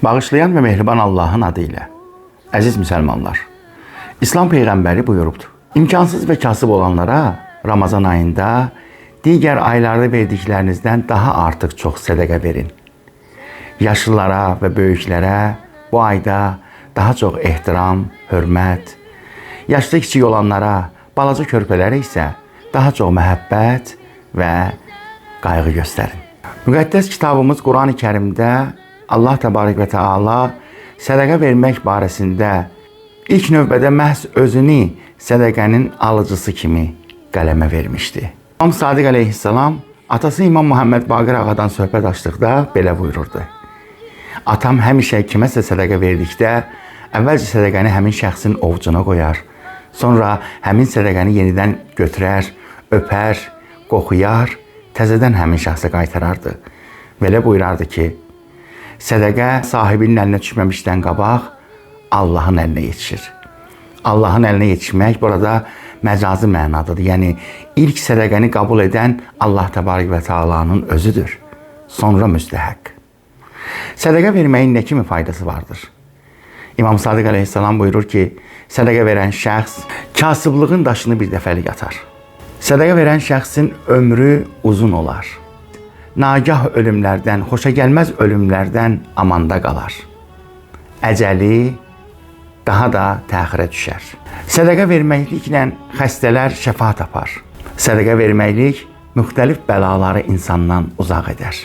Bağışlayan ve mehriban Allah'ın adıyla. Əziz müsəlmanlar, İslam Peyğəmbəri buyurubdur. İmkansız ve kasıb olanlara Ramazan ayında diğer aylarda verdiklərinizdən daha artıq çox sədəqə verin. Yaşlılara ve böyüklərə bu ayda daha çox ehtiram, hörmət, yaşlı kiçik olanlara, balaca körpələrə isə daha çox məhəbbət və qayğı göstərin. Müqəddəs kitabımız Quran-ı Kərimdə Allah Təbarək və Teala sədəqə vermək barəsində ilk növbədə məhz özünü sədəqənin alıcısı kimi qələmə vermişdi. İmam Sadiq əleyhissalam atası İmam Muhammed Baqir ağadan söhbət açdıqda belə buyururdu. Atam həmişə kiməsə sədəqə verdikdə əvvəlcə sədəqəni həmin şəxsin ovucuna qoyar, sonra həmin sədəqəni yenidən götürər, öpər, qoxuyar, təzədən həmin şəxsə qaytarardı. Belə buyurardı ki, sədəqə sahibinin əlinə düşməmişdən qabaq Allahın əlinə yetişir. Allahın əlinə yetişmək burada məcazi mənadadır. Yəni ilk sədəqəni qəbul edən Allah Təbarək və Teala'nın özüdür. Sonra müstəhəq. Sədəqə verməyin nə kimi faydası vardır? İmam Sadiq əleyhissalam buyurur ki, sədəqə verən şəxs kasıblığın daşını bir dəfəlik atar. Sədəqə verən şəxsin ömrü uzun olar. Nagah ölümlərdən, xoşagəlməz ölümlərdən amanda qalar. Əcəli daha da təxirə düşər. Sədəqə verməkliklə xəstələr şəfa tapar. Sədəqə verməklik müxtəlif bəlaları insandan uzaq edər.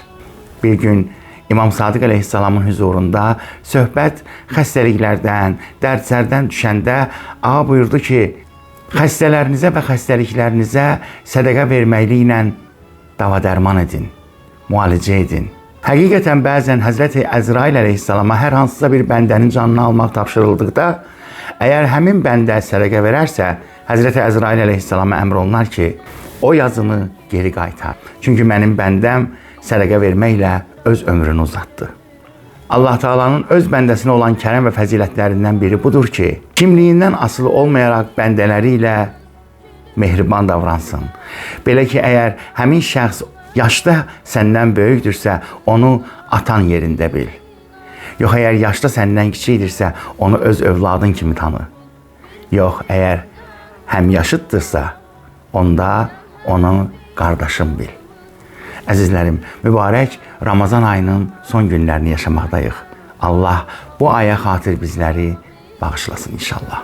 Bir gün İmam Sadiq əleyhissalamın huzurunda söhbət xəstəliklərdən, dərdsərdən düşəndə ağa buyurdu ki, xəstələrinizə və xəstəliklərinizə sədəqə verməkliklə dava-dərman edin, müalicə edin. Həqiqətən bəzən Həzrəti Əzrail əleyhissalama hər hansısa bir bəndənin canını almaq tapşırıldıqda, əgər həmin bəndə sədəqə verərsə, Həzrəti Əzrail əleyhissalama əmr olunar ki, o yazını geri qaytar. Çünki mənim bəndəm sədəqə verməklə öz ömrünü uzatdı. Allah Teala'nın öz bəndəsinə olan kərəm və fəzilətlərindən biri budur ki, kimliyindən asılı olmayaraq bəndələri ilə mehriban davransın. Belə ki, əgər həmin şəxs yaşda səndən böyükdürsə, onu atan yerində bil. Yox, əgər yaşda səndən kiçikdirsə, onu öz övladın kimi tanı. Yox, əgər həm yaşıddırsa, onda onu qardaşım bil. Əzizlərim, mübarək Ramazan ayının son günlərini yaşamaqdayıq. Allah bu aya xatir bizləri bağışlasın inşallah.